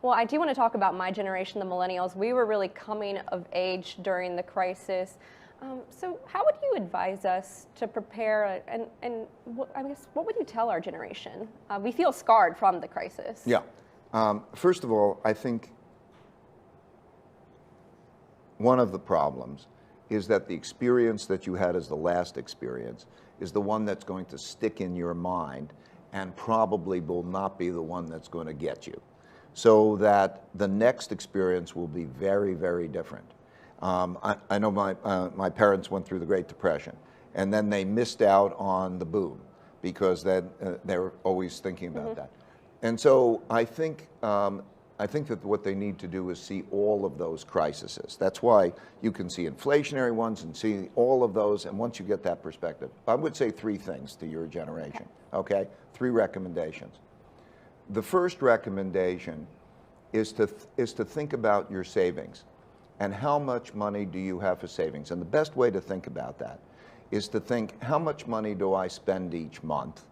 Well, I do want to talk about my generation, the millennials. We were really coming of age during the crisis. So how would you advise us to prepare, and I guess, what would you tell our generation? We feel scarred from the crisis. Yeah. First of all, I think one of the problems is that the experience that you had as the last experience is the one that's going to stick in your mind and probably will not be the one that's going to get you. So that the next experience will be very, very different. I know my parents went through the Great Depression, and then they missed out on the boom because they were always thinking about that. And so I think that what they need to do is see all of those crises. That's why you can see inflationary ones and see all of those, and once you get that perspective, I would say three things to your generation, okay? Three recommendations. The first recommendation is to think about your savings and how much money do you have for savings. And the best way to think about that is to think, how much money do I spend each month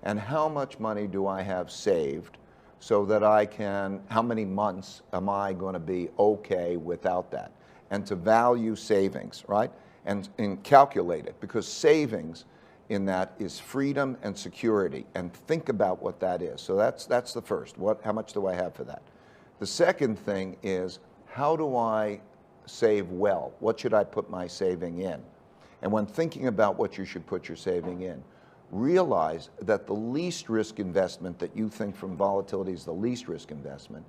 and how much money do I have saved so that I can, how many months am I going to be okay without that? And to value savings, right? And calculate it, because savings in that is freedom and security, and think about what that is. So that's the first. How much do I have for that? The second thing is, how do I save well? What should I put my saving in? And when thinking about what you should put your saving in, realize that the least risk investment that you think from volatility is the least risk investment,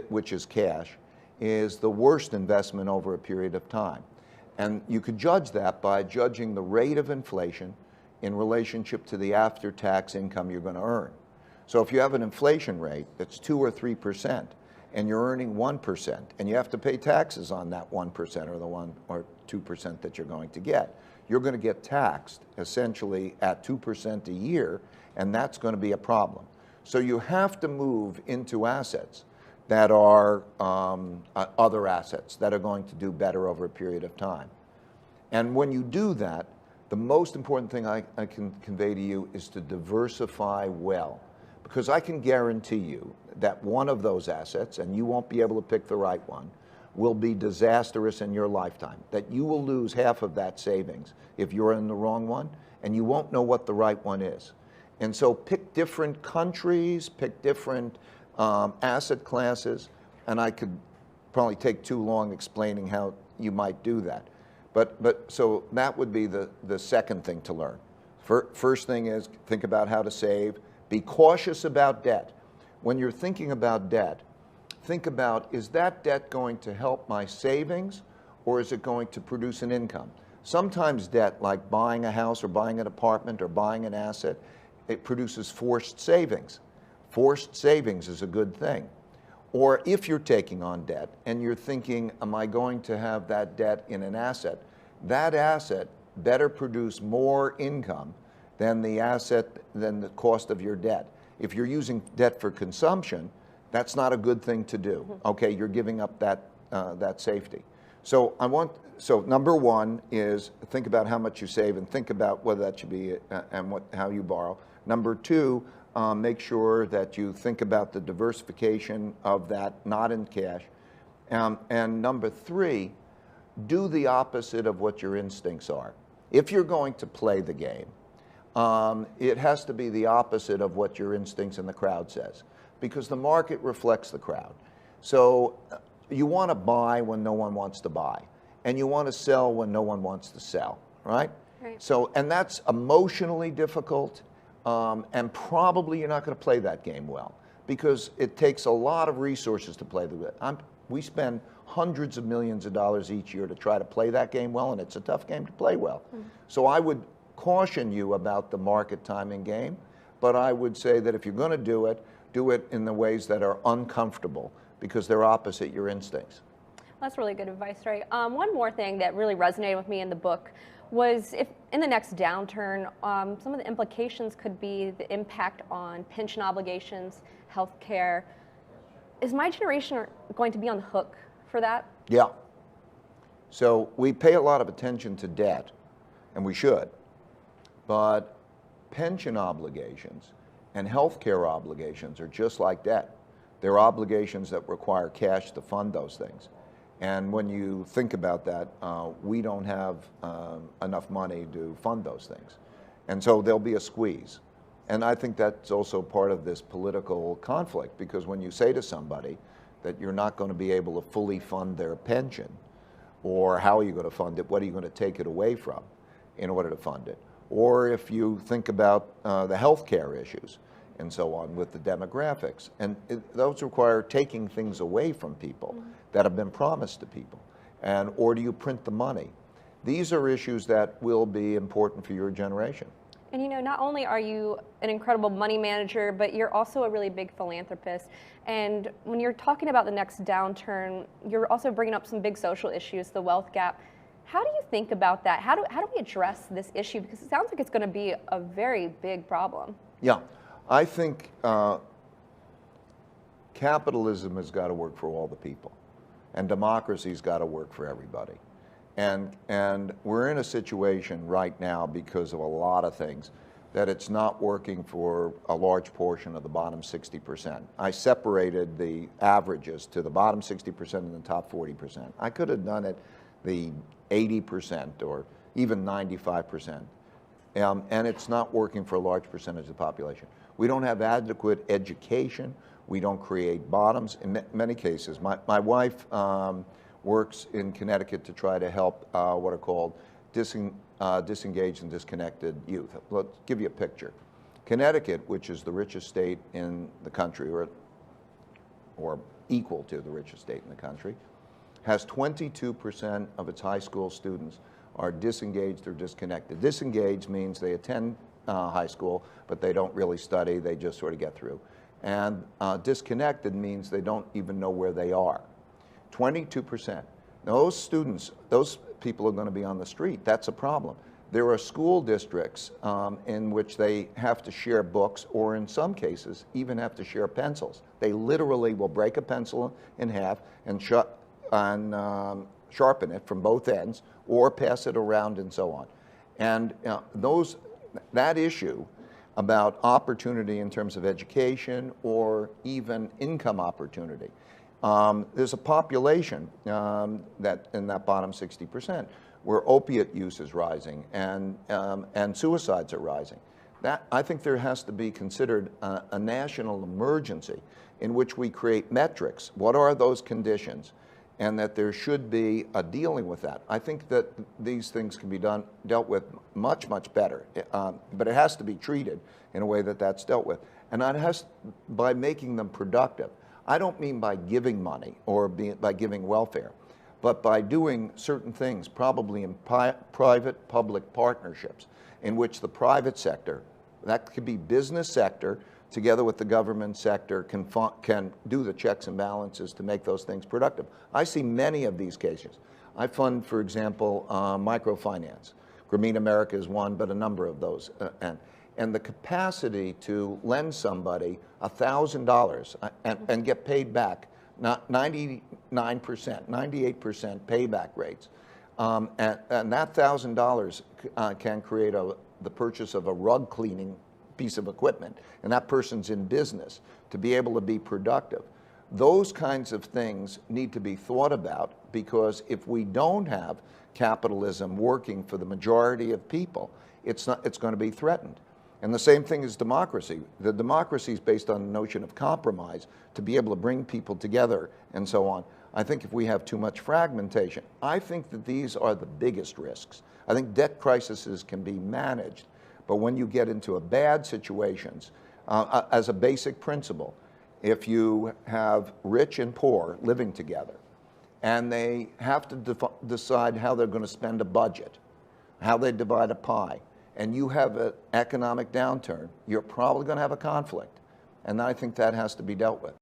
which is cash, is the worst investment over a period of time. And you could judge that by judging the rate of inflation in relationship to the after-tax income you're going to earn. So if you have an inflation rate that's 2 or 3%, and you're earning 1%, and you have to pay taxes on that 1% or the 1 or 2% that you're going to get, you're going to get taxed essentially at 2% a year, and that's going to be a problem. So you have to move into assets that are other assets that are going to do better over a period of time. And when you do that, the most important thing I can convey to you is to diversify well. Because I can guarantee you that one of those assets, and you won't be able to pick the right one, will be disastrous in your lifetime. That you will lose half of that savings if you're in the wrong one, and you won't know what the right one is. And so pick different countries, pick different asset classes, and I could probably take too long explaining how you might do that. But so that would be the second thing to learn. First thing is think about how to save. Be cautious about debt. When you're thinking about debt, think about, is that debt going to help my savings, or is it going to produce an income? Sometimes debt, like buying a house or buying an apartment or buying an asset, it produces forced savings. Forced savings is a good thing. Or if you're taking on debt and you're thinking, am I going to have that debt in an asset? That asset better produce more income than the cost of your debt. If you're using debt for consumption, that's not a good thing to do. Okay, you're giving up that safety. So number one is think about how much you save and think about whether that should be how you borrow. Number two, make sure that you think about the diversification of that, not in cash. And number three, do the opposite of what your instincts are. If you're going to play the game, it has to be the opposite of what your instincts and the crowd says, because the market reflects the crowd. So you want to buy when no one wants to buy, and you want to sell when no one wants to sell, right? Right. So, and that's emotionally difficult, and probably you're not going to play that game well, because it takes a lot of resources to play the game. We spend hundreds of millions of dollars each year to try to play that game well, and it's a tough game to play well. So I would caution you about the market timing game, but I would say that if you're going to do it in the ways that are uncomfortable, because they're opposite your instincts. That's really good advice, Ray. One more thing that really resonated with me in the book was, if in the next downturn, some of the implications could be the impact on pension obligations, health care. Is my generation going to be on the hook for that? Yeah. So we pay a lot of attention to debt, and we should. But pension obligations and health care obligations are just like debt. There are obligations that require cash to fund those things. And when you think about that, we don't have enough money to fund those things. And so there'll be a squeeze. And I think that's also part of this political conflict, because when you say to somebody that you're not going to be able to fully fund their pension, or how are you going to fund it, what are you going to take it away from in order to fund it? Or if you think about the healthcare issues and so on with the demographics, and those require taking things away from people that have been promised to people, and or do you print the money? These are issues that will be important for your generation. And you know, not only are you an incredible money manager, but you're also a really big philanthropist. And when you're talking about the next downturn, you're also bringing up some big social issues, the wealth gap. How do you think about that? How do we address this issue? Because it sounds like it's going to be a very big problem. Yeah, I think capitalism has got to work for all the people, and democracy's got to work for everybody. And we're in a situation right now, because of a lot of things, that it's not working for a large portion of the bottom 60%. I separated the averages to the bottom 60% and the top 40%. I could have done it the 80% or even 95%. And it's not working for a large percentage of the population. We don't have adequate education. We don't create bottoms. In many cases, my wife works in Connecticut to try to help what are called disengaged and disconnected youth. Let's give you a picture. Connecticut, which is the richest state in the country, or equal to the richest state in the country, has 22% of its high school students are disengaged or disconnected. Disengaged means they attend high school, but they don't really study, they just sort of get through. And disconnected means they don't even know where they are. 22%. Those students, those people are going to be on the street. That's a problem. There are school districts in which they have to share books, or in some cases even have to share pencils. They literally will break a pencil in half and sharpen it from both ends, or pass it around and so on. And that issue about opportunity in terms of education or even income opportunity. There's a population that in that bottom 60% where opiate use is rising and suicides are rising. That, I think there has to be considered a national emergency in which we create metrics. What are those conditions? And that there should be a dealing with that. I think that these things can be dealt with much, much better, but it has to be treated in a way that that's dealt with. And that has, by making them productive. I don't mean by giving money or by giving welfare, but by doing certain things, probably in private-public partnerships, in which the private sector, that could be business sector, together with the government sector, can do the checks and balances to make those things productive. I see many of these cases. I fund, for example, microfinance. Grameen America is one, but a number of those. And the capacity to lend somebody $1,000 and get paid back, not 99%, 98% payback rates. And that $1,000 can create the purchase of a rug cleaning piece of equipment, and that person's in business to be able to be productive. Those kinds of things need to be thought about, because if we don't have capitalism working for the majority of people, it's going to be threatened. And the same thing is democracy. The democracy is based on the notion of compromise, to be able to bring people together and so on. I think if we have too much fragmentation, I think that these are the biggest risks. I think debt crises can be managed, but when you get into bad situations, as a basic principle, if you have rich and poor living together, and they have to decide how they're going to spend a budget, how they divide a pie, and you have an economic downturn, you're probably going to have a conflict. And I think that has to be dealt with.